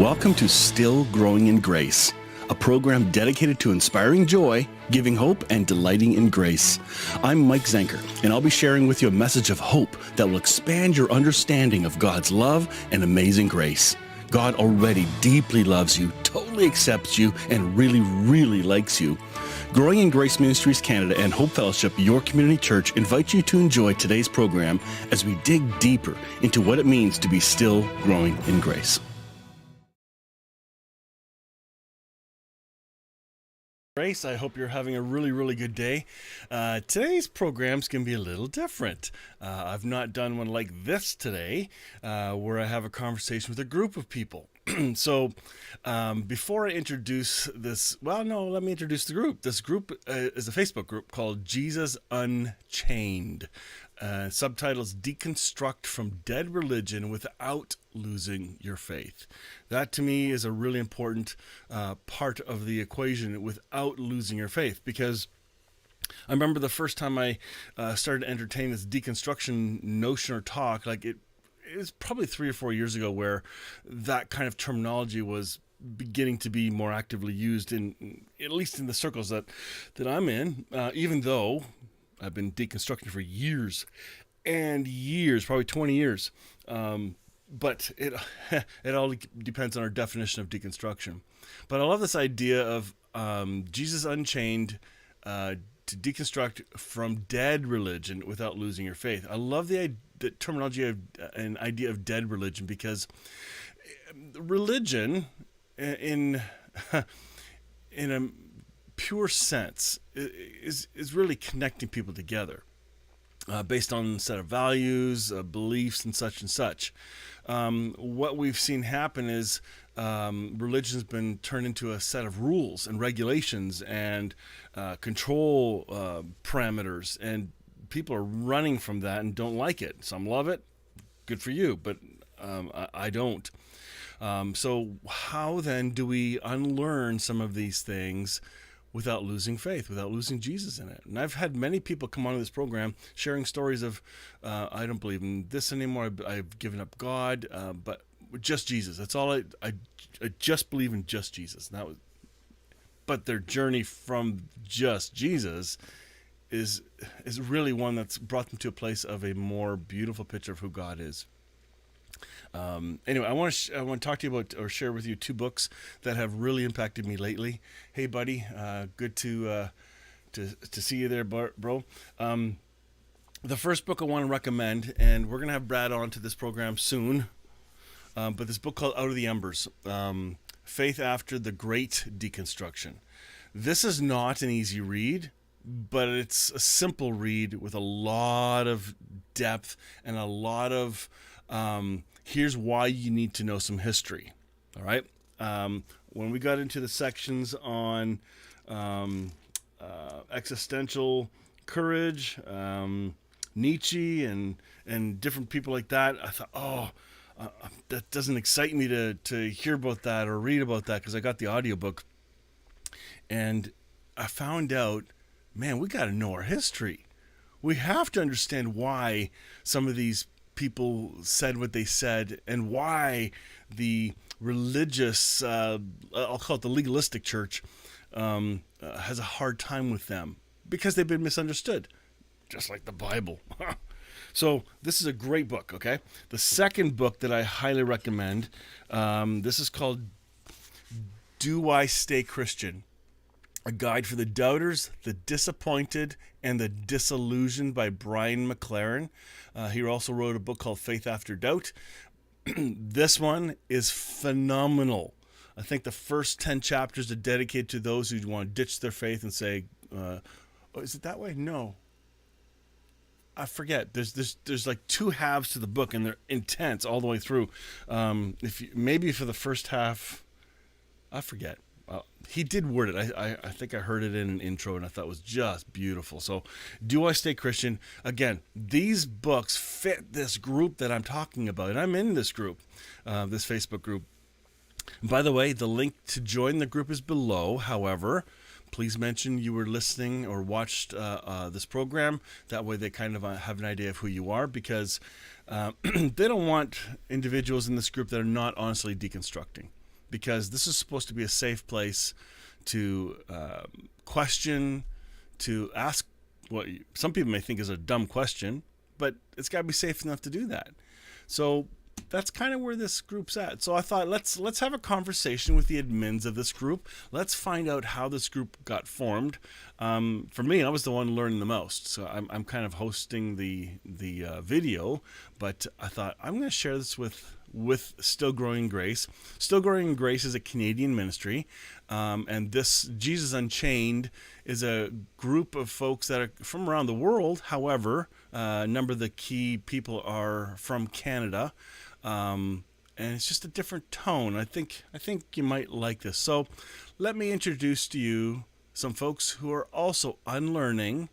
Welcome to Still Growing in Grace, a program dedicated to inspiring joy, giving hope, and delighting in grace. I'm Mike Zenker, and I'll be sharing with you a message of hope that will expand your understanding of God's love and amazing grace. God already deeply loves you, totally accepts you, and really, really likes you. Growing in Grace Ministries Canada and Hope Fellowship, your community church, invite you to enjoy today's program as we dig deeper into what it means to be still growing in grace. Grace, I hope you're having a really good day. Today's program's going to be a little different. I've not done one like this today, where I have a conversation with a group of people. So before I introduce this, let me introduce the group. This group is a Facebook group called Jesus Unchained. Subtitles Deconstruct from Dead Religion Without Losing Your Faith. That to me is a really important part of the equation, without losing your faith, because I remember the first time I started to entertain this deconstruction notion or talk, it was probably 3 or 4 years ago, where that kind of terminology was beginning to be more actively used in, at least in the circles that I'm in, even though I've been deconstructing for years and years, probably 20 years. But it all depends on our definition of deconstruction. But I love this idea of Jesus Unchained, to deconstruct from dead religion without losing your faith. I love the terminology of an idea of dead religion, because religion in a pure sense is really connecting people together based on a set of values, beliefs, and such. What we've seen happen is religion's been turned into a set of rules and regulations and control parameters, and people are running from that and don't like it. Some love it, good for you, but I don't. So how then do we unlearn some of these things without losing faith, without losing Jesus in it? And I've had many people come onto this program sharing stories of, I don't believe in this anymore, I've given up God, but just Jesus. That's all I just believe in just Jesus. And that was, but their journey from just Jesus is really one that's brought them to a place of a more beautiful picture of who God is. Anyway, I want to talk to you about, or share with you, 2 books that have really impacted me lately. Hey, buddy, good to see you there, bro. The first book I want to recommend, and we're gonna have Brad on to this program soon, but this book called Out of the Embers, Faith After the Great Deconstruction. This is not an easy read, but it's a simple read with a lot of depth and a lot of here's why you need to know some history. All right. When we got into the sections on existential courage, Nietzsche, and different people like that, I thought, that doesn't excite me to hear about that or read about that, because I got the audiobook. And I found out, man, we got to know our history. We have to understand why some of these people said what they said, and why the religious, I'll call it the legalistic church, has a hard time with them, because they've been misunderstood, just like the Bible. So this is a great book, okay? The second book that I highly recommend, this is called Do I Stay Christian? A Guide for the Doubters, the Disappointed, and the Disillusioned by Brian McLaren. He also wrote a book called Faith After Doubt. This one is phenomenal. I think the first 10 chapters are dedicated to those who want to ditch their faith and say, is it that way? No. I forget. There's like 2 halves to the book, and they're intense all the way through. Maybe for the first half, I forget. He did word it. I think I heard it in an intro, and I thought it was just beautiful. So, Do I Stay Christian? Again, these books fit this group that I'm talking about, and I'm in this group, this Facebook group. By the way, the link to join the group is below. However, please mention you were listening or watched this program. That way they kind of have an idea of who you are, because they don't want individuals in this group that are not honestly deconstructing. because this is supposed to be a safe place to question, to ask what some people may think is a dumb question, but it's got to be safe enough to do that. So that's kind of where this group's at. So I thought let's have a conversation with the admins of this group. Let's find out how this group got formed. For me, I was the one learning the most, so I'm kind of hosting the video. But I thought I'm going to share this with Still Growing Grace. Still Growing Grace is a Canadian ministry, and this Jesus Unchained is a group of folks that are from around the world. However, a number of the key people are from Canada, and it's just a different tone. I think you might like this. So, let me introduce to you some folks who are also unlearning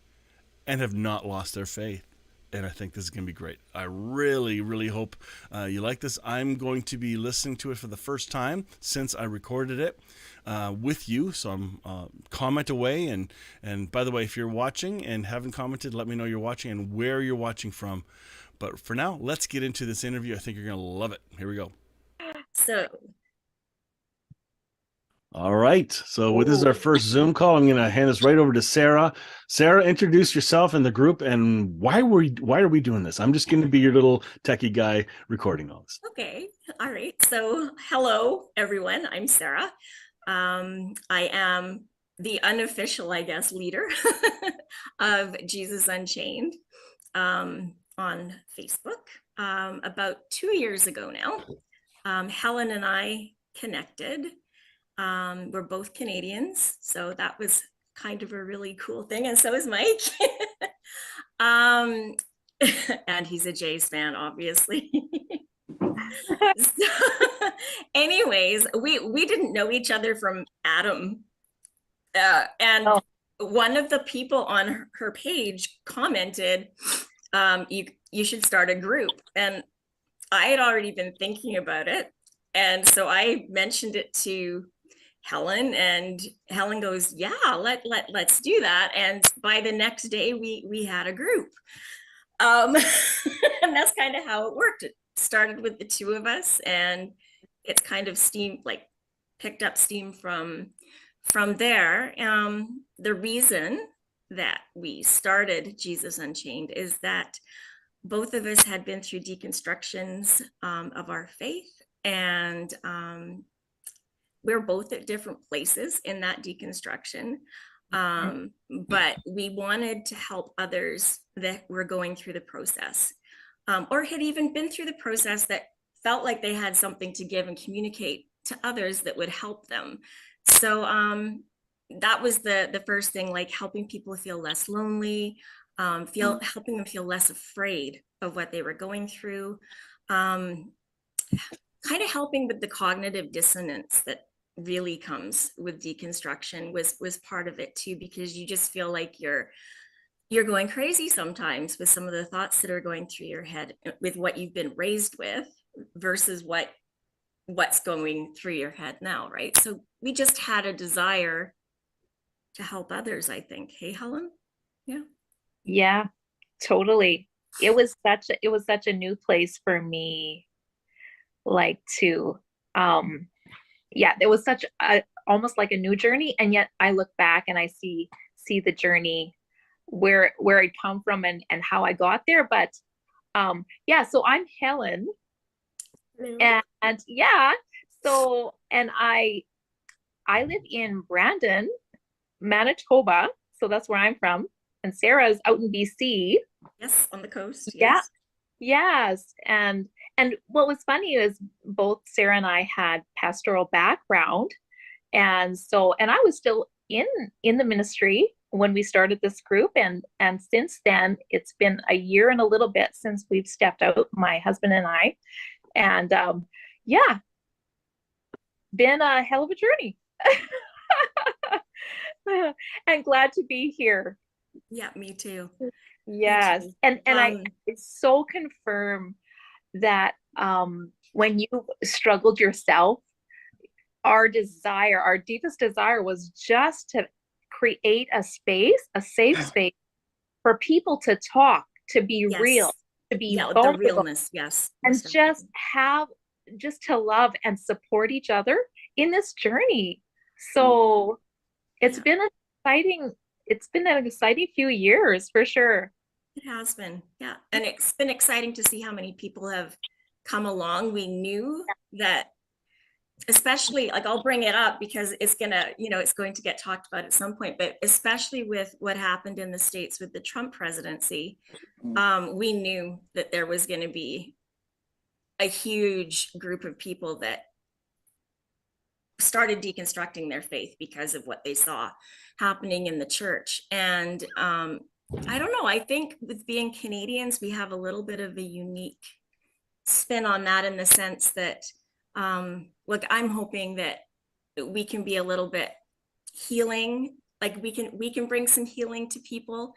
and have not lost their faith. And I think this is going to be great. I really, really hope you like this. I'm going to be listening to it for the first time since I recorded it with you. So I'm comment away. And by the way, if you're watching and haven't commented, let me know you're watching and where you're watching from. But for now, let's get into this interview. I think you're going to love it. Here we go. So, All right. So this is our first Zoom call. I'm going to hand this right over to Sarah. Sarah, introduce yourself and the group, and why are we doing this? I'm just going to be your little techie guy recording all this. okay. All right. So, hello, everyone. I'm Sarah. I am the unofficial, I guess, leader of Jesus Unchained on Facebook. About 2 years ago now, Helen and I connected. We're both Canadians, so that was kind of a really cool thing. And so is Mike. And he's a Jays fan, obviously. So, anyways, we didn't know each other from Adam. And one of the people on her page commented, you should start a group. And I had already been thinking about it. And so I mentioned it to Helen, and Helen goes, yeah, let's do that. And by the next day we had a group. And that's kind of how it worked. It started with the two of us, and it's kind of picked up steam from there. The reason that we started Jesus Unchained is that both of us had been through deconstructions of our faith, and we're both at different places in that deconstruction. But we wanted to help others that were going through the process, or had even been through the process, that felt like they had something to give and communicate to others that would help them. So that was the first thing, like helping people feel less lonely, helping them feel less afraid of what they were going through, kind of helping with the cognitive dissonance that really comes with deconstruction was part of it too, because you just feel like you're going crazy sometimes with some of the thoughts that are going through your head with what you've been raised with versus what's going through your head now, right? So we just had a desire to help others, I think. Hey, Helen? Yeah, totally. It was such a new place for me, like to it was such a almost like a new journey, and yet I look back and I see the journey where I'd come from and how I got there. But so I'm Helen. Hello. And so I live in Brandon, Manitoba, so that's where I'm from, and Sarah's out in BC. Yes, on the coast. Yes. Yes. And what was funny is both Sarah and I had pastoral background. And I was still in the ministry when we started this group. And since then, it's been a year and a little bit since we've stepped out, my husband and I. And been a hell of a journey. And glad to be here. Yeah, me too. Yes. And I so confirm that when you struggled yourself, our deepest desire was just to create a safe space for people to talk, to be real, to be vulnerable, the realness, yes. And just to love and support each other in this journey. So it's been an exciting few years for sure. It has been, yeah. And it's been exciting to see how many people have come along. We knew that, especially, like, I'll bring it up because it's going to get talked about at some point, but especially with what happened in the States with the Trump presidency, we knew that there was going to be a huge group of people that started deconstructing their faith because of what they saw happening in the church. And I don't know, I think with being Canadians, we have a little bit of a unique spin on that, in the sense that, look, I'm hoping that we can be a little bit healing, like we can bring some healing to people,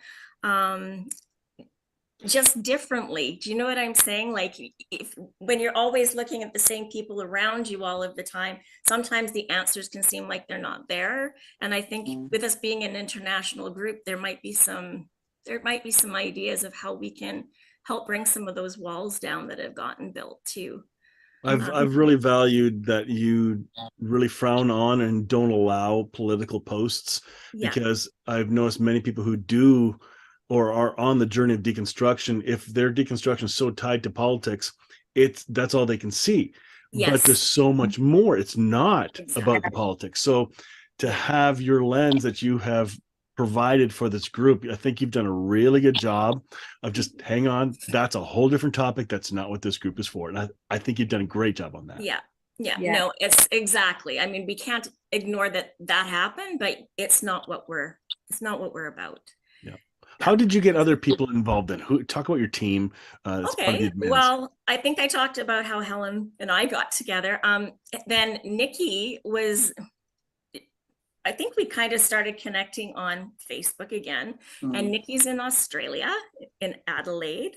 just differently. Do you know what I'm saying? Like, when you're always looking at the same people around you all of the time, sometimes the answers can seem like they're not there. And I think with us being an international group, there might be some ideas of how we can help bring some of those walls down that have gotten built too. I've really valued that you really frown on and don't allow political posts, because I've noticed many people who do or are on the journey of deconstruction, if their deconstruction is so tied to politics, that's all they can see. But there's so much more. It's not about the politics. So to have your lens that you have provided for this group, I think you've done a really good job of just, hang on, that's a whole different topic. That's not what this group is for. And I think you've done a great job on that. Yeah. No, it's exactly. I mean, we can't ignore that happened, but it's not what we're about. Yeah. How did you get other people involved in? Talk about your team. Okay. Well, I think I talked about how Helen and I got together. Then Nikki was, I think we kind of started connecting on Facebook again, and Nikki's in Australia, in Adelaide.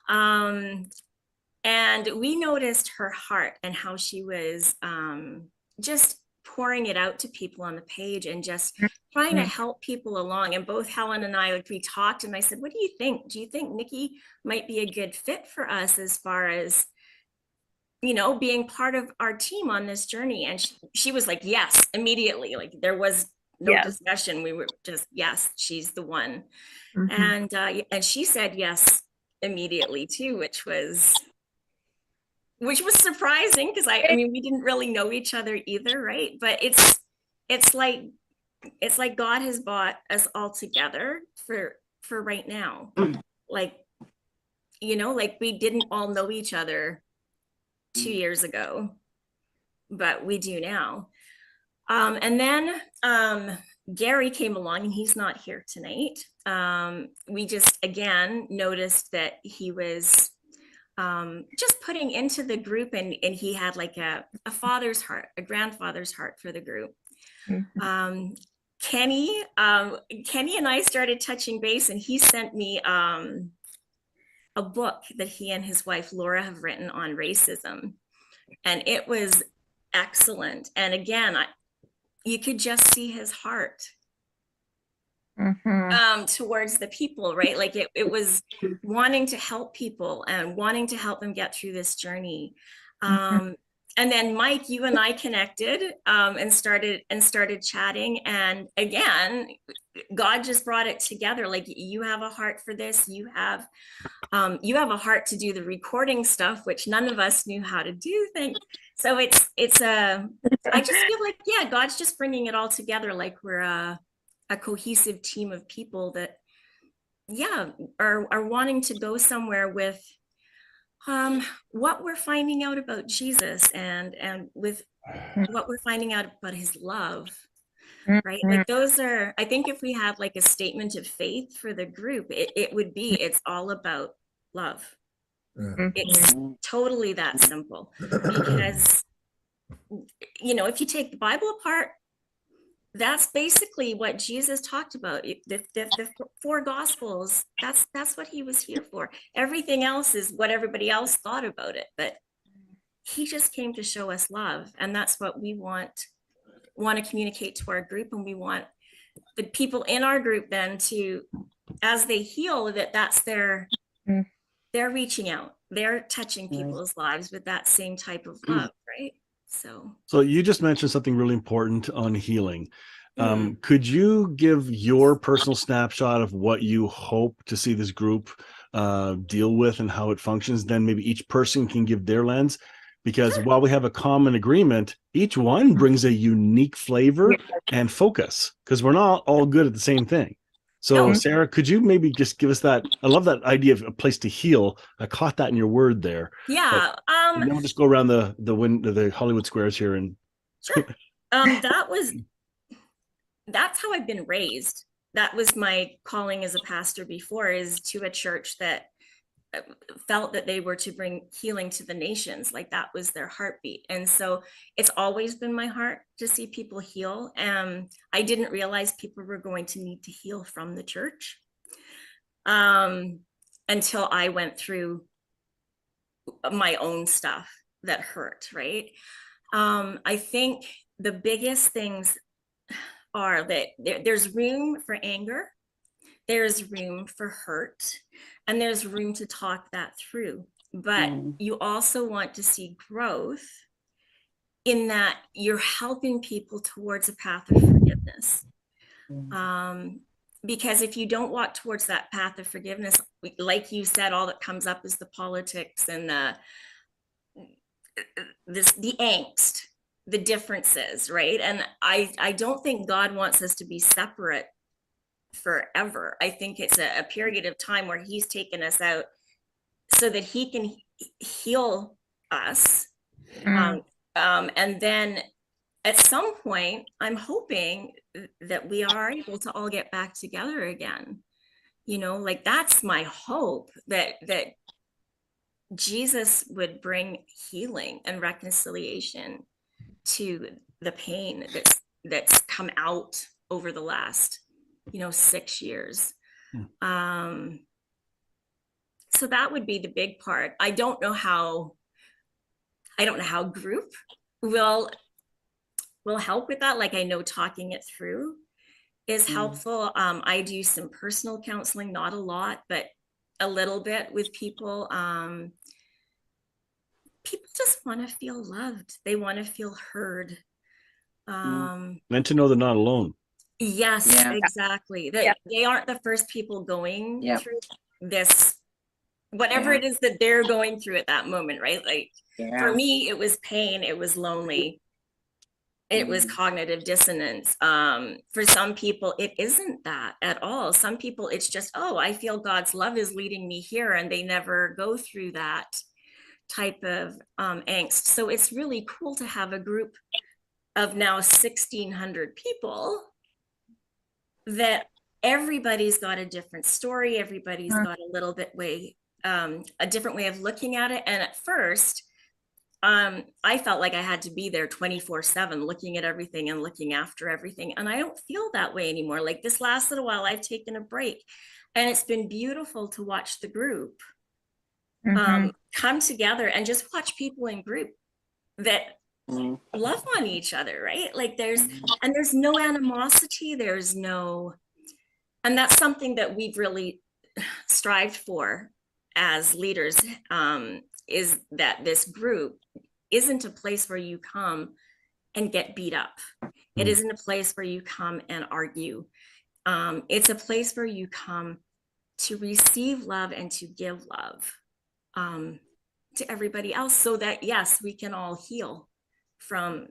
And we noticed her heart and how she was just pouring it out to people on the page and just trying to help people along. And both Helen and I, like, we talked, and I said, what do you think? Do you think Nikki might be a good fit for us as far as, being part of our team on this journey? And she was like, yes, immediately. Like, there was no discussion. We were just, yes, she's the one. And she said yes immediately too, which was surprising, because I mean, we didn't really know each other either, right? But it's like God has brought us all together for right now. Like, like, we didn't all know each other 2 years ago, but we do now. And then Gary came along, and he's not here tonight. We just, again, noticed that he was just putting into the group, and he had like a father's heart, a grandfather's heart for the group. Kenny and I started touching base, and he sent me a book that he and his wife Laura have written on racism, and it was excellent. And again, you could just see his heart towards the people, right? Like, it was wanting to help people and wanting to help them get through this journey. And then Mike, you and I connected and started chatting. And again, God just brought it together. Like, you have a heart for this. You have a heart to do the recording stuff, which none of us knew how to do. So I just feel like, God's just bringing it all together. Like, we're a cohesive team of people that, are wanting to go somewhere with what we're finding out about Jesus, and with what we're finding out about his love, right? Like, those are, I think, if we had like a statement of faith for the group, it would be, it's all about love. It's totally that simple. Because, if you take the Bible apart, that's basically what Jesus talked about. The four gospels, that's what he was here for. Everything else is what everybody else thought about it, but he just came to show us love. And that's what we want to communicate to our group. And we want the people in our group then to, as they heal, that's they're reaching out, they're touching people's lives with that same type of love, right? So you just mentioned something really important on healing. Mm. Could you give your personal snapshot of what you hope to see this group deal with and how it functions? Then maybe each person can give their lens, because while we have a common agreement, each one brings a unique flavor and focus, because we're not all good at the same thing. So No. Sarah, could you maybe just give us that? I love that idea of a place to heal. I caught that in your word there. Yeah. And then we'll just go around the Hollywood squares here and Sure. That's how I've been raised. That was my calling as a pastor before, is to a church that felt that they were to bring healing to the nations. Like that was their heartbeat. And so it's always been my heart to see people heal. I didn't realize people were going to need to heal from the church until I went through my own stuff that hurt, right? I think the biggest things are that there's room for anger, there's room for hurt, and there's room to talk that through. But you also want to see growth in that you're helping people towards a path of forgiveness. Because if you don't walk towards that path of forgiveness, like you said, all that comes up is the politics and the angst, the differences, right? And I don't think God wants us to be separate forever. I think it's a period of time where he's taken us out so that he can heal us. And then at some point, I'm hoping that we are able to all get back together again. You know, like that's my hope, that Jesus would bring healing and reconciliation to the pain that's come out over the last 6 years. So that would be the big part. I don't know how group will help with that. Like, I know talking it through is helpful. I do some personal counseling, not a lot, but a little bit with people. People just want to feel loved. They want to feel heard. And to know they're not alone. Yes, exactly. That they aren't the first people going through this, whatever it is that they're going through at that moment, right? Like for me, it was pain, it was lonely, it was cognitive dissonance. For some people, it isn't that at all. Some people, it's just, oh, I feel God's love is leading me here, and they never go through that type of angst. So it's really cool to have a group of now 1,600 people that everybody's got a different story. Everybody's got a little bit a different way of looking at it. And at first, I felt like I had to be there 24/7, looking at everything and looking after everything. And I don't feel that way anymore. Like this last little while, I've taken a break, and it's been beautiful to watch the group come together and just watch people in group that love on each other, right? Like there's no animosity, and that's something that we've really strived for as leaders, is that this group isn't a place where you come and get beat up. It isn't a place where you come and argue. It's a place where you come to receive love and to give love to everybody else, so that yes, we can all heal from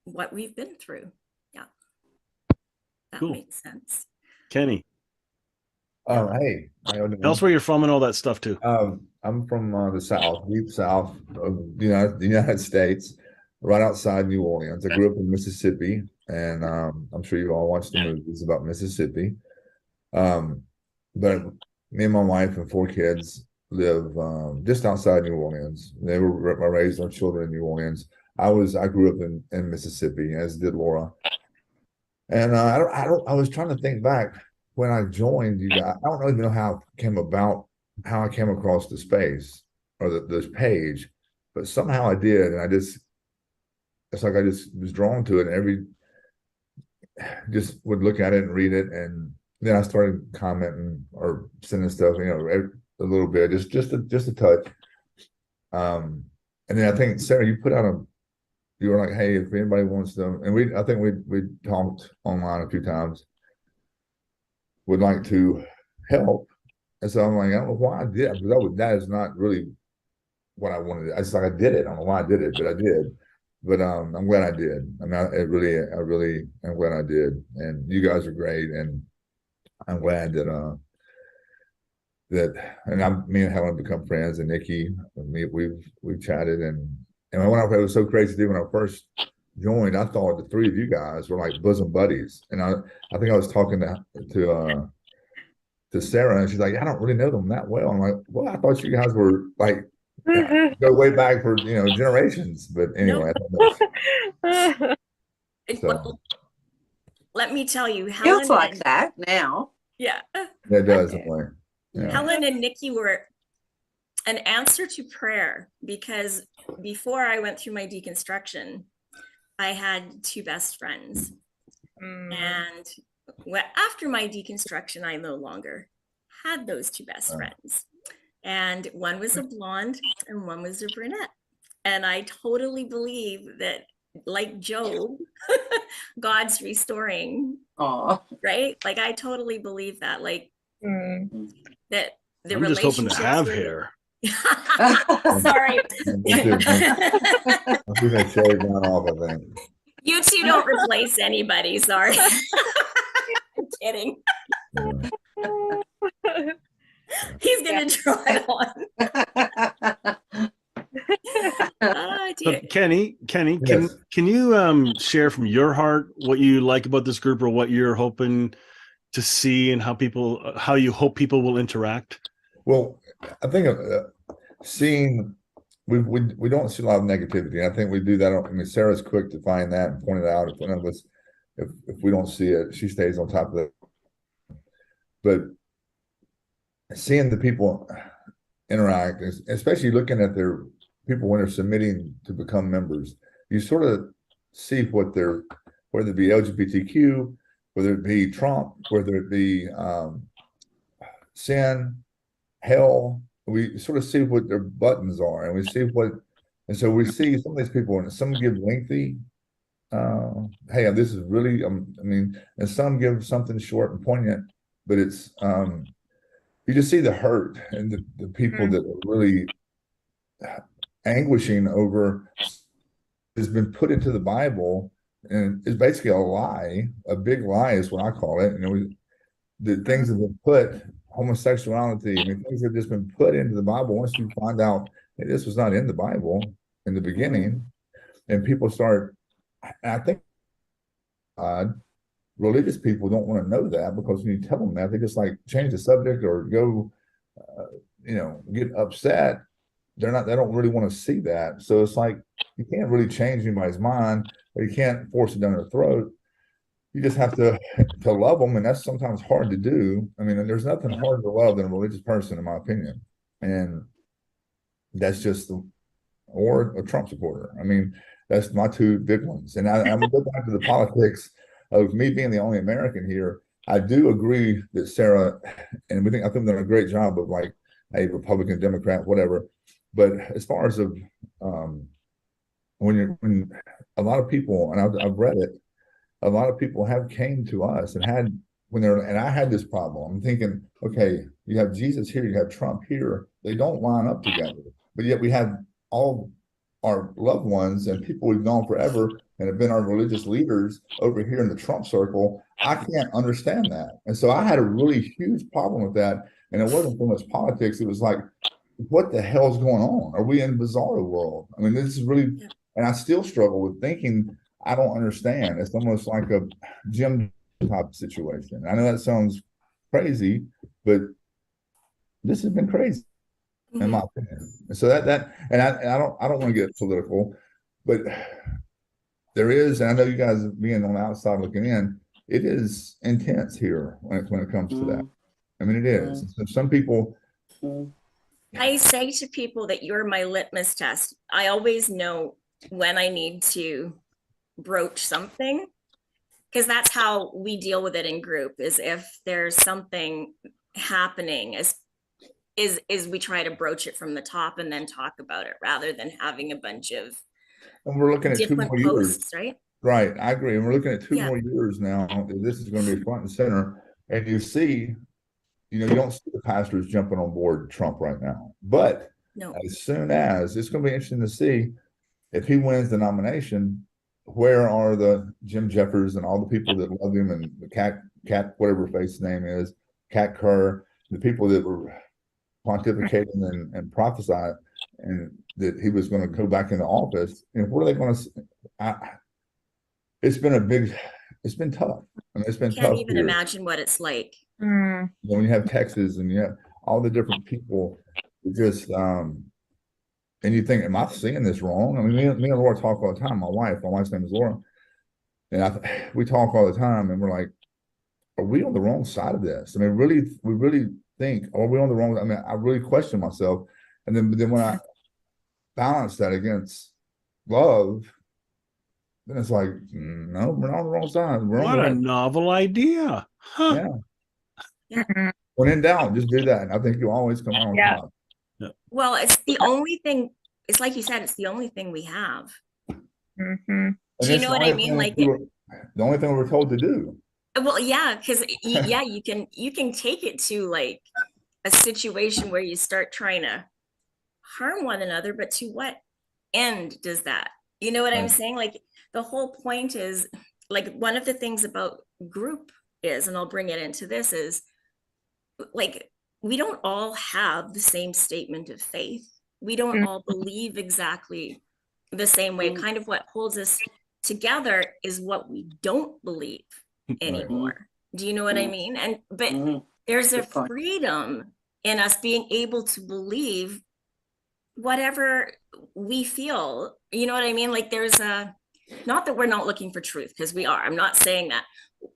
what we've been through. Yeah, that makes sense. Kenny, hey, tell us where you're from and all that stuff too. I'm from the South, deep South of the United States, right outside New Orleans. I grew up in Mississippi, and I'm sure you all watched the movies about Mississippi. But me and my wife and 4 kids live just outside New Orleans. They were raised our children in New Orleans. I grew up in Mississippi, as did Laura. And I was trying to think back when I joined you guys. I don't really know how I came across the space or this page, but somehow I did, and it's like I just was drawn to it, and just would look at it and read it, and then I started commenting or sending stuff, a little bit, just a touch. And then I think, Sarah, you put out you were like, hey, if anybody wants to, and I think we talked online a few times, would like to help. And so I'm like, I don't know why I did, because that is not really what I wanted. I just like, I did it. I don't know why I did it, but I did. But I'm glad I did. I mean, I really am glad I did. And you guys are great, and I'm glad that me and Helen become friends, and Nikki, we've chatted, and it was so crazy too. When I first joined, I thought the three of you guys were like bosom buddies, and I think I was talking to Sarah, and she's like, I don't really know them that well. I'm like, well, I thought you guys were like go way back for generations, but anyway. So Let me tell you, Feels like that now. Yeah, it does. Yeah. Helen and Nikki were an answer to prayer, because before I went through my deconstruction, I had two best friends. And after my deconstruction, I no longer had those two best friends. And one was a blonde and one was a brunette. And I totally believe that, like Job, God's restoring. Oh, right? Like, I totally believe that. Like, that the I'm just hoping to have hair. Sorry. I'm gonna shave mine off, I think. You two don't replace anybody. Sorry. I'm kidding. He's gonna draw it on. Oh, dear. So Kenny, Yes. can you share from your heart what you like about this group, or what you're hoping to see, and how you hope people will interact? Well, I think seeing we don't see a lot of negativity. I think we do that. I mean, Sarah's quick to find that and point it out. If one of us, if we don't see it, she stays on top of it. But seeing the people interact, especially looking at their people when they're submitting to become members, you sort of see what they're, whether it be LGBTQ, whether it be Trump, whether it be sin, hell, we sort of see what their buttons are, and we see what, and so we see some of these people, and some give lengthy, hey, this is really, I mean, and some give something short and poignant, but it's, you just see the hurt and the people that are really anguishing over has been put into the Bible, and it's basically a lie, a big lie is what I call it. The things that have been put, homosexuality, I mean, things that have just been put into the Bible. Once you find out that this was not in the Bible in the beginning, and people start, I think religious people don't want to know that, because when you tell them that, they just like change the subject or go, get upset. They don't really want to see that. So it's like, you can't really change anybody's mind, or you can't force it down their throat. You just have to love them, and that's sometimes hard to do. I mean, there's nothing harder to love than a religious person, in my opinion. And that's just or a Trump supporter. I mean, that's my two big ones. And I'm going to go back to the politics of me being the only American here. I do agree that Sarah, and I think we've done a great job of like a Republican, Democrat, whatever. But as far as when a lot of people, and I've read it, a lot of people have came to us and I had this problem. I'm thinking, okay, you have Jesus here, you have Trump here. They don't line up together, but yet we have all our loved ones and people we've known forever and have been our religious leaders over here in the Trump circle. I can't understand that. And so I had a really huge problem with that. And it wasn't so much politics. It was like, what the hell's going on? Are we in a bizarro world? I mean, this is really, and I still struggle with thinking, I don't understand. It's almost like a Jim type situation. I know that sounds crazy, but this has been crazy in my opinion. And so and I don't want to get political, but there is, and I know you guys being on the outside looking in, it is intense here when it comes to that. I mean, it is. So some people. I say to people that you're my litmus test. I always know when I need to broach something, because that's how we deal with it in group, is if there's something happening, is we try to broach it from the top and then talk about it, rather than having a bunch of And we're looking at 2 different more years. posts, right? Right, I agree. And we're looking at 2 Yeah. more years now. This is going to be front and center. And you see, you don't see the pastors jumping on board Trump right now. But No. as soon as, it's going to be interesting to see if he wins the nomination, where are the Jim Jeffers and all the people that love him, and the cat, whatever face name is, Cat Kerr, the people that were pontificating and prophesying and that he was going to go back into office. And what are they going to? It's been tough. I mean, it's been Can't tough even here. imagine what it's like. Mm. When you have Texas and you have all the different people, just and you think, am I seeing this wrong? I mean, me and Laura talk all the time. My wife's name is Laura, and we talk all the time, and we're like, are we on the wrong side of this? I mean, we really think, are we on the wrong? I mean, I really question myself, and then when I balance that against love, then it's like, no, we're not on the wrong side. We're What on a the novel idea. Huh. yeah. Mhm. When in doubt, just do that. And I think you always come out on Yeah. top. Well, it's the only thing, it's like you said, it's the only thing we have. Mhm. And Do you it's know the what I only mean? thing Like, the only thing we're told to do. well, yeah, because yeah, you can take it to like a situation where you start trying to harm one another, but to what end does that? You know what I'm Right. saying? Like the whole point is, like, one of the things about group is, and I'll bring it into this, is like we don't all have the same statement of faith. We don't all believe exactly the same way. Kind of what holds us together is what we don't believe anymore. Do you know what I mean? And but there's a Good point. freedom in us being able to believe whatever we feel. You know what I mean? Like there's a, not that we're not looking for truth, because we are. I'm not saying that,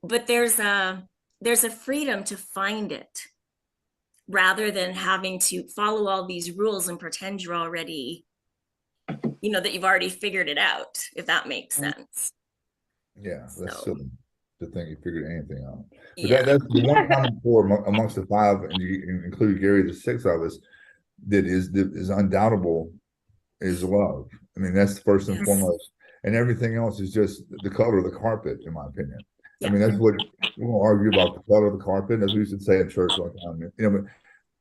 but there's a freedom to find it, rather than having to follow all these rules and pretend you're already, that you've already figured it out, if that makes sense. Yeah, that's So, silly to think you figured anything out. But yeah. that's the one common core amongst the five, and you include Gary, the six of us, that is undoubtable is love. I mean, that's first and Yes. foremost. And everything else is just the color of the carpet, in my opinion. Yeah. I mean, that's what we'll argue about, the color of the carpet, as we used to say in church all the time.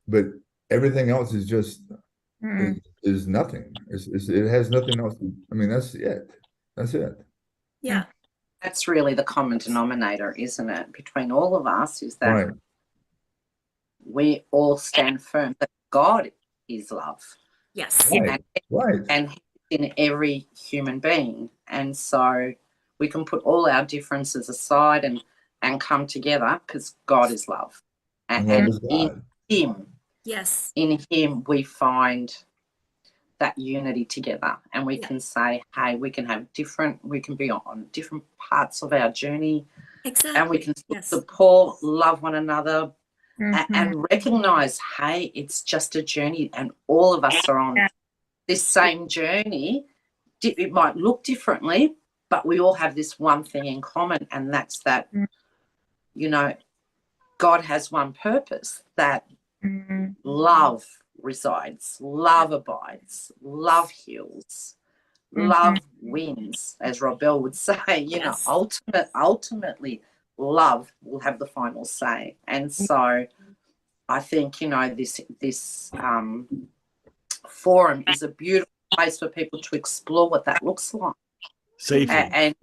But everything else is just is nothing. It has nothing else. I mean, that's it. That's it. Yeah. That's really the common denominator, isn't it, between all of us, is that Right. we all stand firm that God is love. Yes. Right. Right. And in every human being. And so we can put all our differences aside and come together, because God is love. And in him, Yes. in him we find that unity together, and we can say, hey, we can be on different parts of our journey. Exactly. And we can Yes. support, love one another, and recognize, hey, it's just a journey, and all of us are on this same journey. It might look differently, but we all have this one thing in common, and that's that, God has one purpose, that love resides, love abides, love heals, love wins, as Rob Bell would say. Yes. Ultimately, love will have the final say. And so I think, this forum is a beautiful place for people to explore what that looks like. Safely. And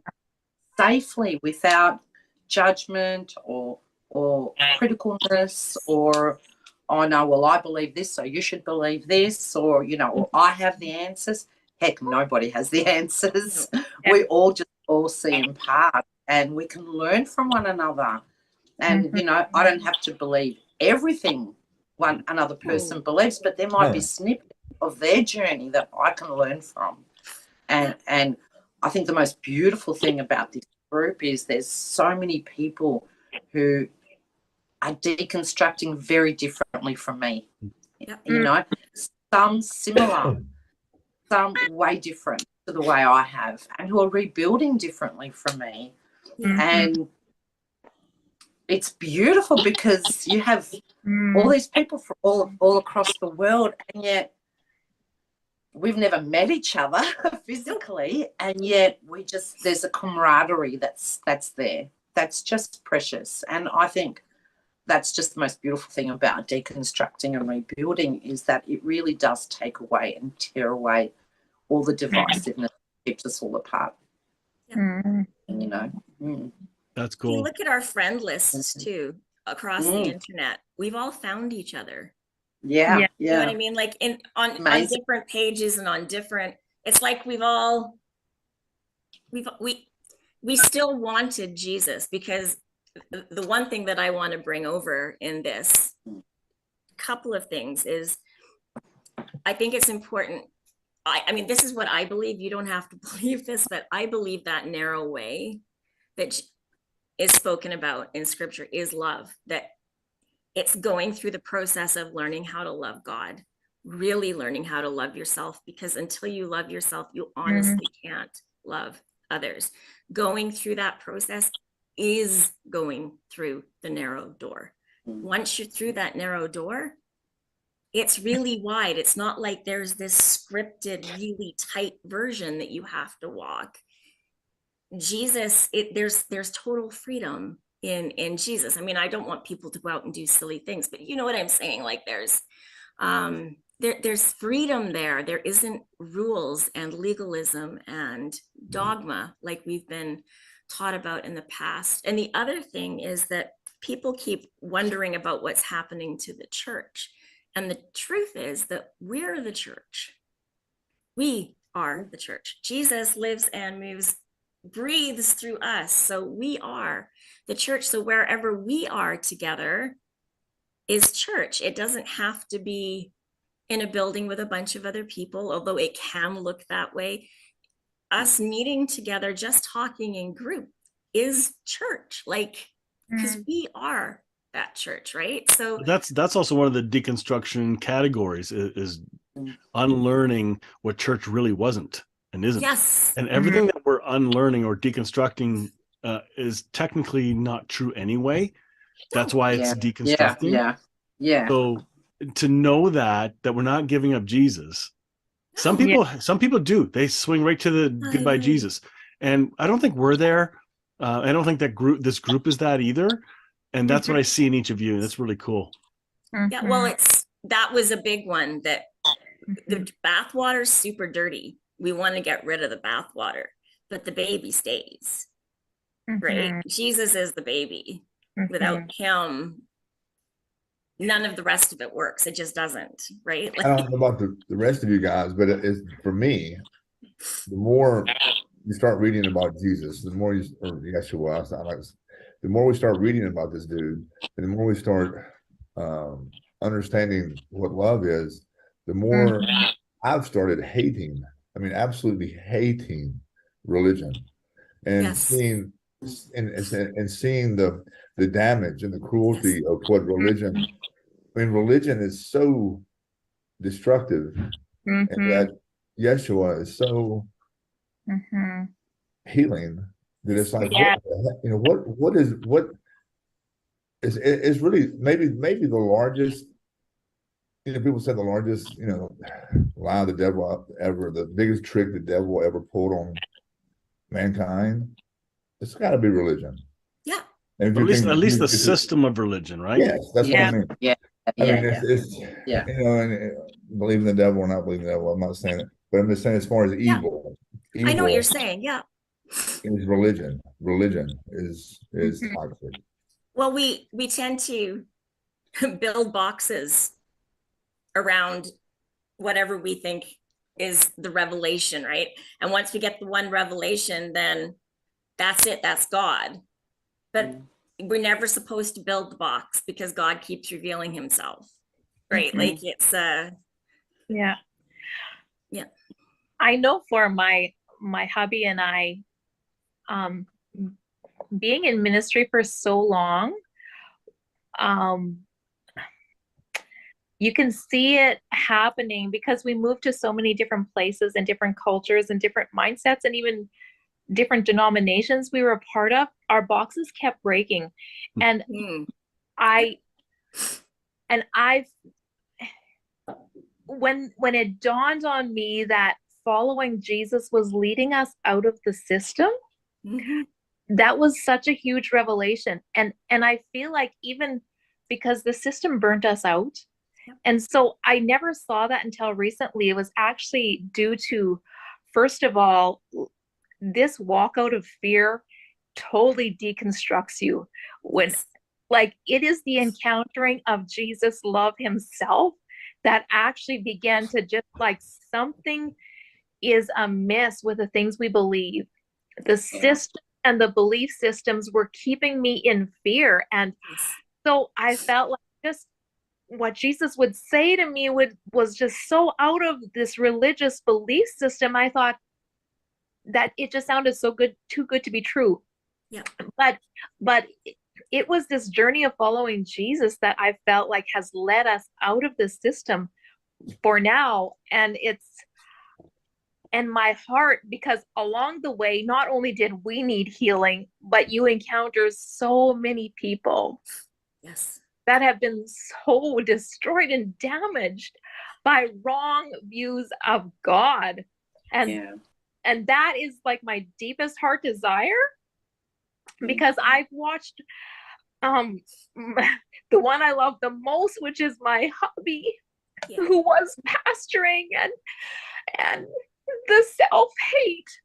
safely, without judgment or criticalness, or, oh no, well, I believe this, so you should believe this, or or I have the answers. Heck, nobody has the answers. We all see in part, and we can learn from one another. And I don't have to believe everything another person believes, but there might be snippets of their journey that I can learn from. And I think the most beautiful thing about this group is there's so many people who are deconstructing very differently from me. Some similar, some way different to the way I have, and who are rebuilding differently from me. And it's beautiful, because you have all these people from all across the world, and yet we've never met each other physically, and yet there's a camaraderie that's there. That's just precious. And I think that's just the most beautiful thing about deconstructing and rebuilding, is that it really does take away and tear away all the divisiveness that keeps us all apart. Mm. And, you know, That's If you cool. look at our friend lists too, across the internet, we've all found each other. yeah. You know what I mean? Like on different pages and on different, it's like we still wanted Jesus, because the one thing that I want to bring over in this couple of things is, I think it's important. I mean, this is what I believe. You don't have to believe this, but I believe that narrow way that is spoken about in scripture is love, that it's going through the process of learning how to love God, really learning how to love yourself, because until you love yourself, you honestly can't love others. Going through that process is going through the narrow door. Once you're through that narrow door, it's really wide. It's not like there's this scripted, really tight version that you have to walk. Jesus, there's total freedom in Jesus. I mean, I don't want people to go out and do silly things, but you know what I'm saying? Like there's freedom there. There isn't rules and legalism and dogma like we've been taught about in the past. And the other thing is that people keep wondering about what's happening to the church. And the truth is that we're the church. We are the church. Jesus lives and moves, breathes through us. So we are the church. So wherever we are together is church. It doesn't have to be in a building with a bunch of other people, although it can look that way. Us meeting together, just talking in group, is church, like, because we are that church, right? So that's also one of the deconstruction categories is unlearning what church really wasn't and isn't. Yes. And everything that we're unlearning or deconstructing is technically not true anyway. That's why it's deconstructing. Yeah. So to know that we're not giving up Jesus. Some people do. They swing right to the goodbye Jesus. And I don't think we're there. I don't think this group is that either. And that's what I see in each of you. And that's really cool. Yeah, well, that was a big one, that the bathwater's super dirty. We want to get rid of the bathwater, but the baby stays, right? Jesus is the baby. Without him, none of the rest of it works. It just doesn't, right? I don't know about the rest of you guys, but it's, for me, the more you start reading about Jesus, the more the more we start reading about this dude, and the more we start understanding what love is, the more I've started hating, I mean, absolutely hating religion, and seeing the damage and the cruelty of what religion. I mean, religion is so destructive, and that Yeshua is so healing that it's like, what is really maybe the largest. People say the largest, lie the devil ever, the biggest trick the devil ever pulled on mankind. It's got to be religion. Yeah. And at least the system of religion, right? Yes, that's what I mean. Yeah. I mean, it's and believe in the devil or not believe in the devil. I'm not saying it, but I'm just saying, as far as evil, I know what you're saying. Yeah. Is religion. Religion is toxic. Well, we tend to build boxes around whatever we think is the revelation, right? And once we get the one revelation, then that's it, that's God. But we're never supposed to build the box, because God keeps revealing himself, right? Like it's yeah. I know for my hubby and I, being in ministry for so long, you can see it happening, because we moved to so many different places and different cultures and different mindsets and even different denominations we were a part of. Our boxes kept breaking. And when it dawned on me that following Jesus was leading us out of the system, Mhm. that was such a huge revelation. And I feel like even because the system burnt us out. Yep. And so I never saw that until recently. It was actually due to, first of all, this walk out of fear totally deconstructs you. When Yes. like it is the encountering of Jesus' love himself that actually began to just like something is amiss with the things we believe. The system and the belief systems were keeping me in fear. And Yes. so I felt like just what Jesus would say to me was just so out of this religious belief system. I thought that it just sounded so good, too good to be true. Yeah. But it was this journey of following Jesus that I felt like has led us out of the system for now. And my heart, because along the way, not only did we need healing, but you encounter so many people Yes. that have been so destroyed and damaged by wrong views of God. And that is like my deepest heart desire, because I've watched the one I love the most, which is my hubby, who was pastoring, and the self-hate,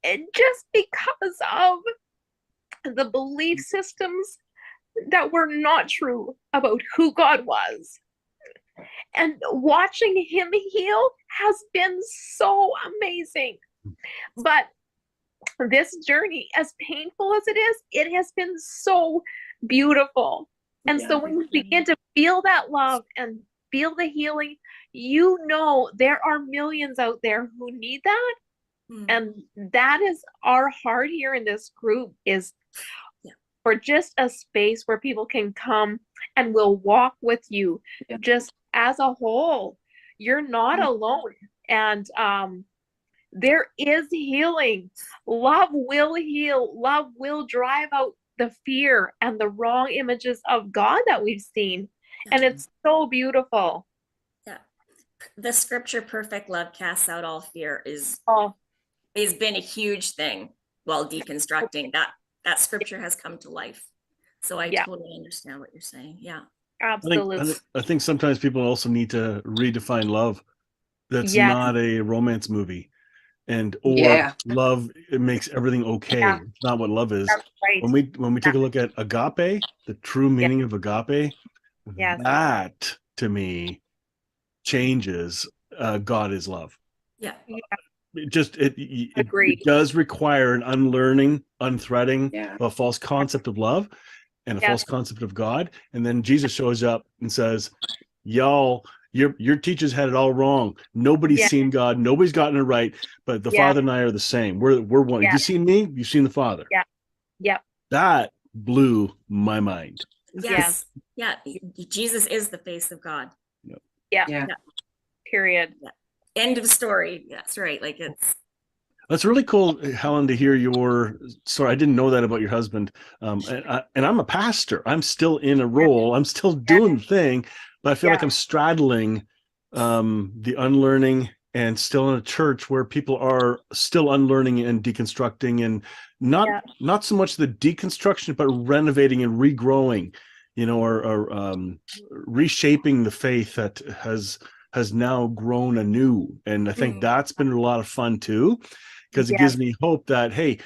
and just because of the belief systems that were not true about who God was. And watching him heal has been so amazing. But this journey, as painful as it has been so beautiful. And so when you begin to feel that love and feel the healing, you know there are millions out there who need that. And that is our heart here in this group, is for just a space where people can come and we'll walk with you just as a whole. You're not alone. And there is healing. Love will heal. Love will drive out the fear and the wrong images of God that we've seen. And it's so beautiful. Yeah. The scripture, perfect love casts out all fear, has been a huge thing while deconstructing. That scripture has come to life. So I totally understand what you're saying. Yeah. Absolutely. I think sometimes people also need to redefine love. That's not a romance movie. Or love, it makes everything okay. It's not what love is. That's right. When we take a look at agape, the true meaning of agape, that to me changes God is love. Yeah. It does require an unlearning, unthreading of a false concept of love and a false concept of God. And then Jesus shows up and says, y'all, your teachers had it all wrong. Nobody's seen God. Nobody's gotten it right. But the Father and I are the same. We're one. You've seen me. You've seen the Father. That blew my mind. Yes. Yeah. Jesus is the face of God. Period. End of story. That's right. Like That's really cool, Helen, to hear your story. I didn't know that about your husband. And I'm a pastor. I'm still in a role. I'm still doing the thing, but I feel like I'm straddling the unlearning and still in a church where people are still unlearning and deconstructing, and not so much the deconstruction, but renovating and regrowing, or reshaping the faith that has now grown anew. And I think that's been a lot of fun too, because it gives me hope that, hey,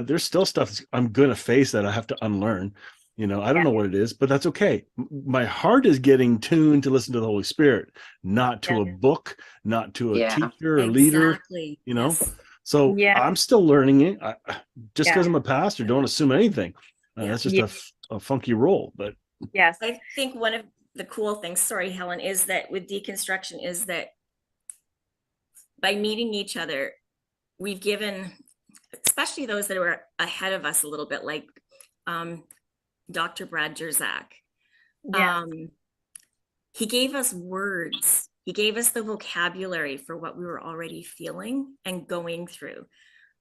there's still stuff I'm going to face that I have to unlearn. I don't know what it is, but that's okay. My heart is getting tuned to listen to the Holy Spirit, not to a book, not to a teacher or leader, So I'm still learning it. Just because I'm a pastor, don't assume anything. That's just a funky role, but I think one of the cool things, sorry, Helen, is that with deconstruction is that by meeting each other, we've given, especially those that were ahead of us a little bit, like Dr. Brad Jerzak. He gave us words. He gave us the vocabulary for what we were already feeling and going through.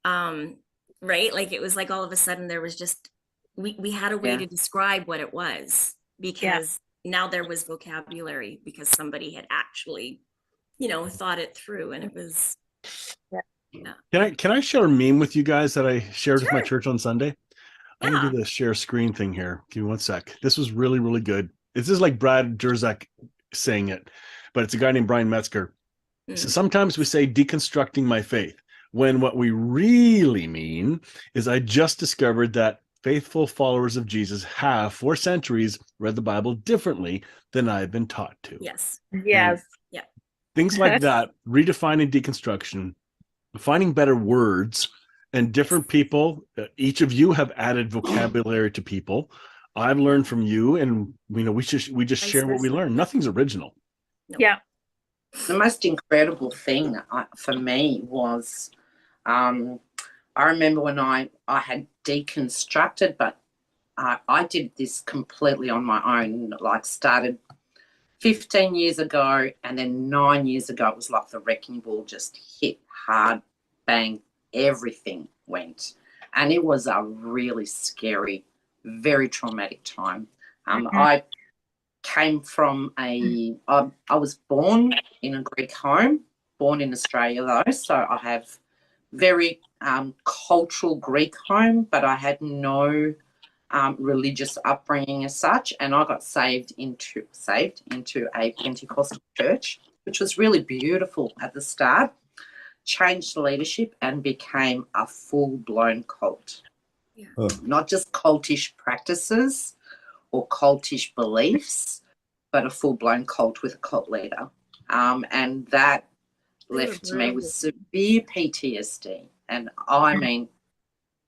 Right? Like it was like all of a sudden there was just, we had a way to describe what it was, because now there was vocabulary because somebody had actually, you know, thought it through, and it was. Can I share a meme with you guys that I shared with my Sure. church on Sunday? I'm gonna do the share screen thing here. Give me one sec. This was really, really good. This is like Brad Jerzak saying it, but it's a guy named Brian Metzger. So sometimes we say deconstructing my faith, when what we really mean is I just discovered that faithful followers of Jesus have for centuries read the Bible differently than I've been taught to. Yes. Yes. Yeah. Things like that, redefining deconstruction, finding better words, and different people. Each of you have added vocabulary to people. I've learned from you, and we just Vice share what we versa. learn. Nothing's original. Yeah. The most incredible thing for me was, I remember when I had deconstructed, but I did this completely on my own, like started 15 years ago, and then 9 years ago, it was like the wrecking ball just hit hard, bang, everything went. And it was a really scary, very traumatic time. I came from I was born in a Greek home, born in Australia though, so I have very cultural Greek home, but I had no religious upbringing as such, and I got saved into a Pentecostal church, which was really beautiful at the start, changed leadership and became a full-blown cult. Yeah. Not just cultish practices or cultish beliefs, but a full-blown cult with a cult leader. And that left me with severe PTSD. And I mean,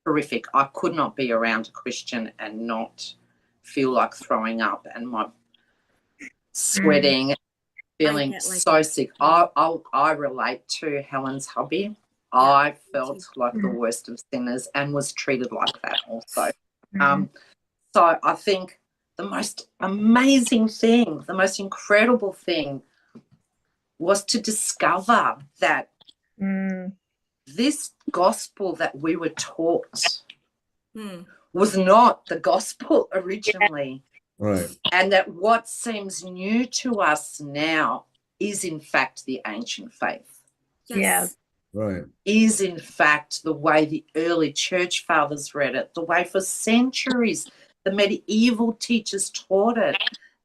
horrific. I could not be around a Christian and not feel like throwing up, and my sweating, feeling so sick. I relate to Helen's hubby. I felt like the worst of sinners and was treated like that also. So I think the most amazing thing, the most incredible thing was to discover that this gospel that we were taught was not the gospel originally. Right. And that what seems new to us now is in fact the ancient faith. Yes. Right. Is in fact the way the early church fathers read it, the way for centuries the medieval teachers taught it,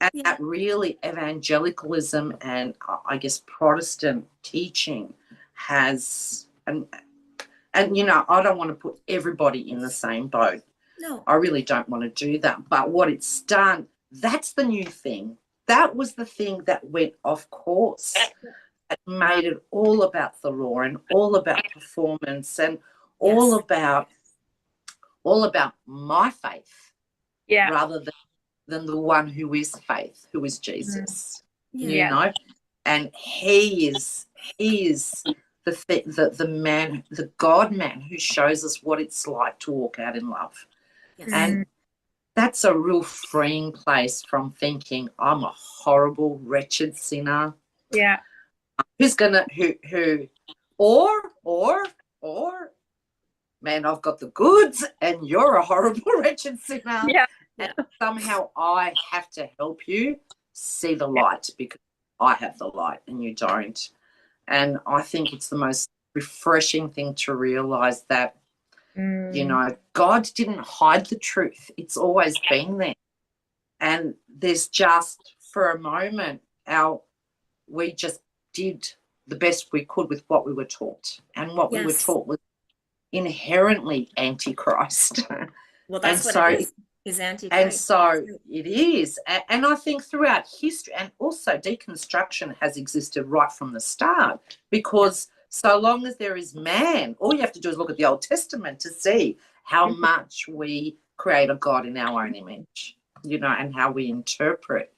and that really evangelicalism and I guess Protestant teaching has, and you know, I don't want to put everybody in the same boat. No. I really don't want to do that. But what it's done, that's the new thing. That was the thing that went off course. It made it all about the law and all about performance and all about my faith, rather than the one who is faith, who is Jesus. You know, and he is the man, the God man who shows us what it's like to walk out in love. And that's a real freeing place from thinking I'm a horrible, wretched sinner. Yeah. Who's gonna or man, I've got the goods and you're a horrible, wretched sinner. Yeah. And somehow I have to help you see the light because I have the light and you don't. And I think it's the most refreshing thing to realize that, you know, God didn't hide the truth. It's always been there. And there's just, for a moment, we just did the best we could with what we were taught. And what we were taught was inherently anti-Christ. Well, that's and what it is anti-Christ. And so it is. And I think throughout history, and also deconstruction has existed right from the start, because so long as there is man, all you have to do is look at the Old Testament to see how much we create a God in our own image, you know, and how we interpret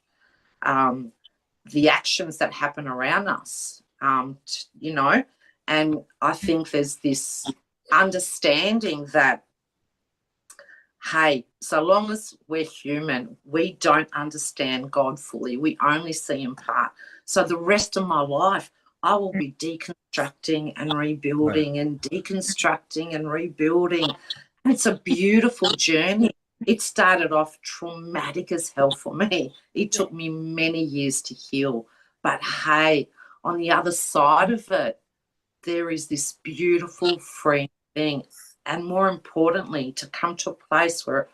the actions that happen around us, you know. And I think there's this understanding that, hey, so long as we're human, we don't understand God fully. We only see in part. So the rest of my life, I will be deconstructing and rebuilding and deconstructing and rebuilding. And it's a beautiful journey. it started off traumatic as hell for me. It took me many years to heal. But hey, on the other side of it, there is this beautiful, free thing. And more importantly, to come to a place where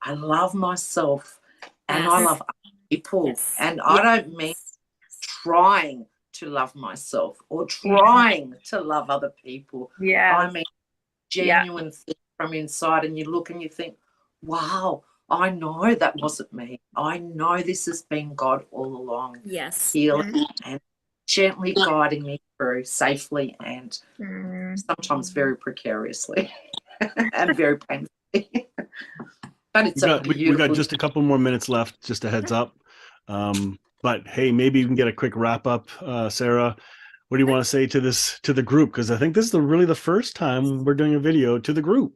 I love myself and I love other people. And I don't mean trying to love myself or trying to love other people. Yeah. I mean genuine thing from inside, and you look and you think, wow, I know that wasn't me. I know this has been God all along. Yes. Healing and gently guiding me through safely and sometimes very precariously and very painfully. But it's we got just a couple more minutes left, just a heads up. But hey, maybe you can get a quick wrap up, Sarah. What do you want to say to the group? Because I think this is really the first time we're doing a video to the group.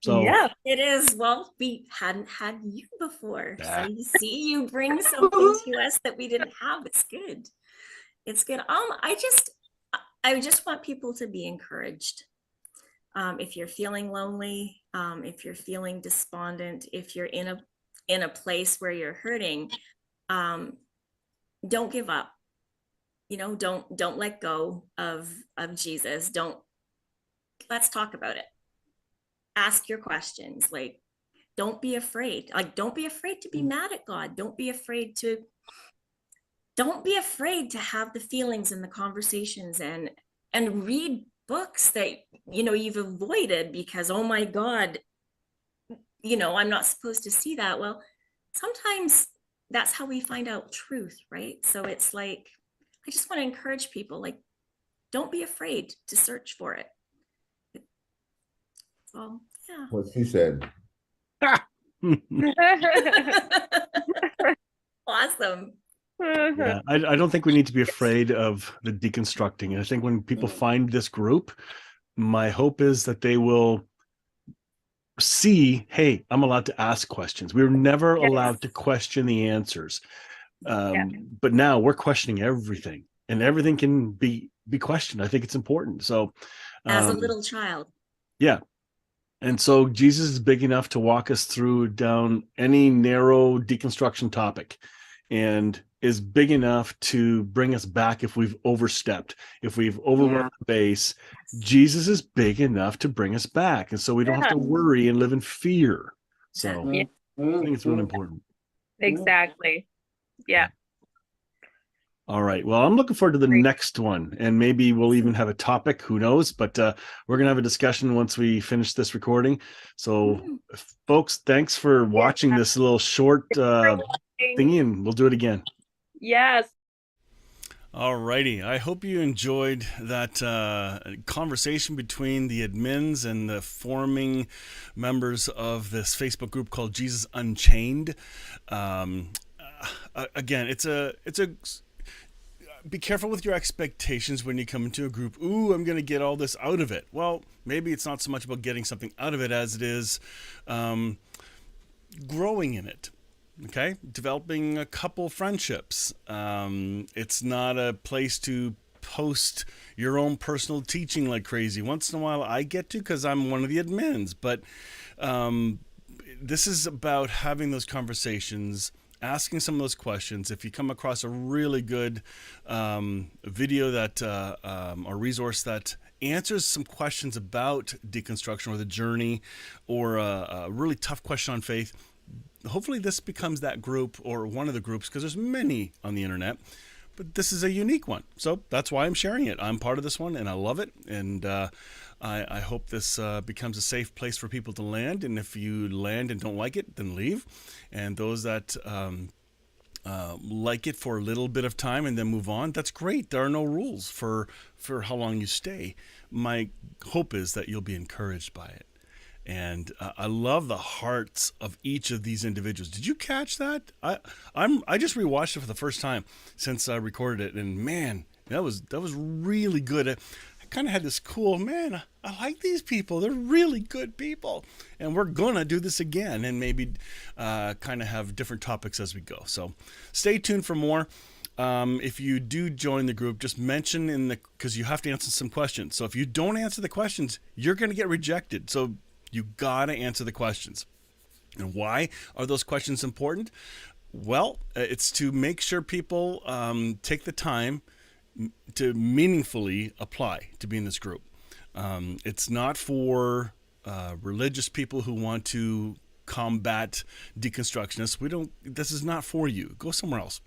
So yeah, it is. Well, we hadn't had you before. So you see, you bring something to us that we didn't have. It's good. It's good. I just want people to be encouraged. If you're feeling lonely, if you're feeling despondent, if you're in a place where you're hurting, don't give up. You know, don't let go of Jesus. Let's talk about it. Ask your questions. Like, don't be afraid. Like, don't be afraid to be mad at God. Don't be afraid to have the feelings and the conversations and read books that, you know, you've avoided because, oh my God, you know, I'm not supposed to see that. Well, sometimes that's how we find out truth, right? So it's like, I just want to encourage people, like, don't be afraid to search for it. So, yeah. What she said. Awesome. Yeah, I don't think we need to be afraid of the deconstructing. I think when people find this group, my hope is that they will see, hey, I'm allowed to ask questions. We were never allowed to question the answers. But now we're questioning everything, and everything can be questioned. I think it's important. So as a little child. Yeah. And so Jesus is big enough to walk us through down any narrow deconstruction topic, and is big enough to bring us back if we've overstepped, if we've overrun the base. Jesus is big enough to bring us back. And so we don't have to worry and live in fear. So I think it's really important. Exactly. Yeah. All right. Well, I'm looking forward to the next one, and maybe we'll even have a topic. Who knows? But we're going to have a discussion once we finish this recording. So, folks, thanks for watching this little short thingy, and we'll do it again. Yes. All righty. I hope you enjoyed that conversation between the admins and the forming members of this Facebook group called Jesus Unchained. Again, it's a be careful with your expectations when you come into a group. Ooh, I'm going to get all this out of it. Well, maybe it's not so much about getting something out of it as it is growing in it. Okay? Developing a couple friendships. It's not a place to post your own personal teaching like crazy. Once in a while I get to, because I'm one of the admins. But this is about having those conversations, asking some of those questions. If you come across a really good video that or resource that answers some questions about deconstruction or the journey, or a really tough question on faith, hopefully this becomes that group or one of the groups, because there's many on the internet, but this is a unique one. So that's why I'm sharing it. I'm part of this one and I love it. And I hope this becomes a safe place for people to land. And if you land and don't like it, then leave. And those that like it for a little bit of time and then move on, that's great. There are no rules for how long you stay. My hope is that you'll be encouraged by it. And I love the hearts of each of these individuals. Did you catch that? I just rewatched it for the first time since I recorded it, and man, that was really good. I kind of had this cool, man, I like these people. They're really good people, and we're gonna do this again, and maybe kind of have different topics as we go. So stay tuned for more. If you do join the group, just mention because you have to answer some questions. So if you don't answer the questions, you're going to get rejected. So you got to answer the questions. And why are those questions important? Well, it's to make sure people take the time to meaningfully apply to be in this group. It's not for religious people who want to combat deconstructionists. This is not for you. Go somewhere else.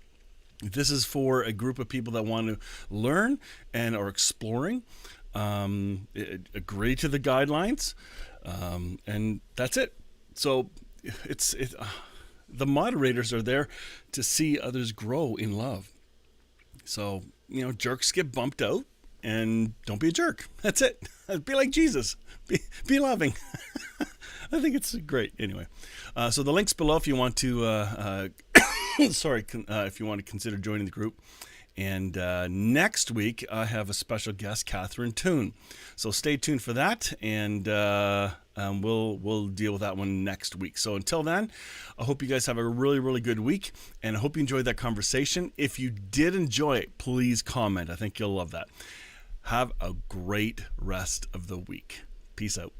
This is for a group of people that want to learn and are exploring, agree to the guidelines, and that's it. So the moderators are there to see others grow in love. So, jerks get bumped out, and don't be a jerk. That's it. Be like Jesus. Be loving. I think it's great. Anyway, so the link's below if you want to, if you want to consider joining the group. And next week, I have a special guest, Catherine Toon. So stay tuned for that, and we'll deal with that one next week. So until then, I hope you guys have a really, really good week, and I hope you enjoyed that conversation. If you did enjoy it, please comment. I think you'll love that. Have a great rest of the week. Peace out.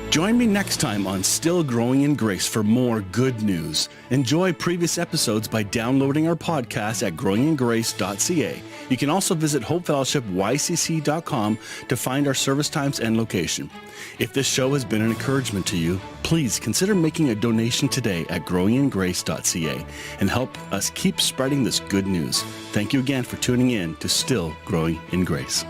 Join me next time on Still Growing in Grace for more good news. Enjoy previous episodes by downloading our podcast at growingingrace.ca. You can also visit hopefellowshipycc.com to find our service times and location. If this show has been an encouragement to you, please consider making a donation today at growingingrace.ca and help us keep spreading this good news. Thank you again for tuning in to Still Growing in Grace.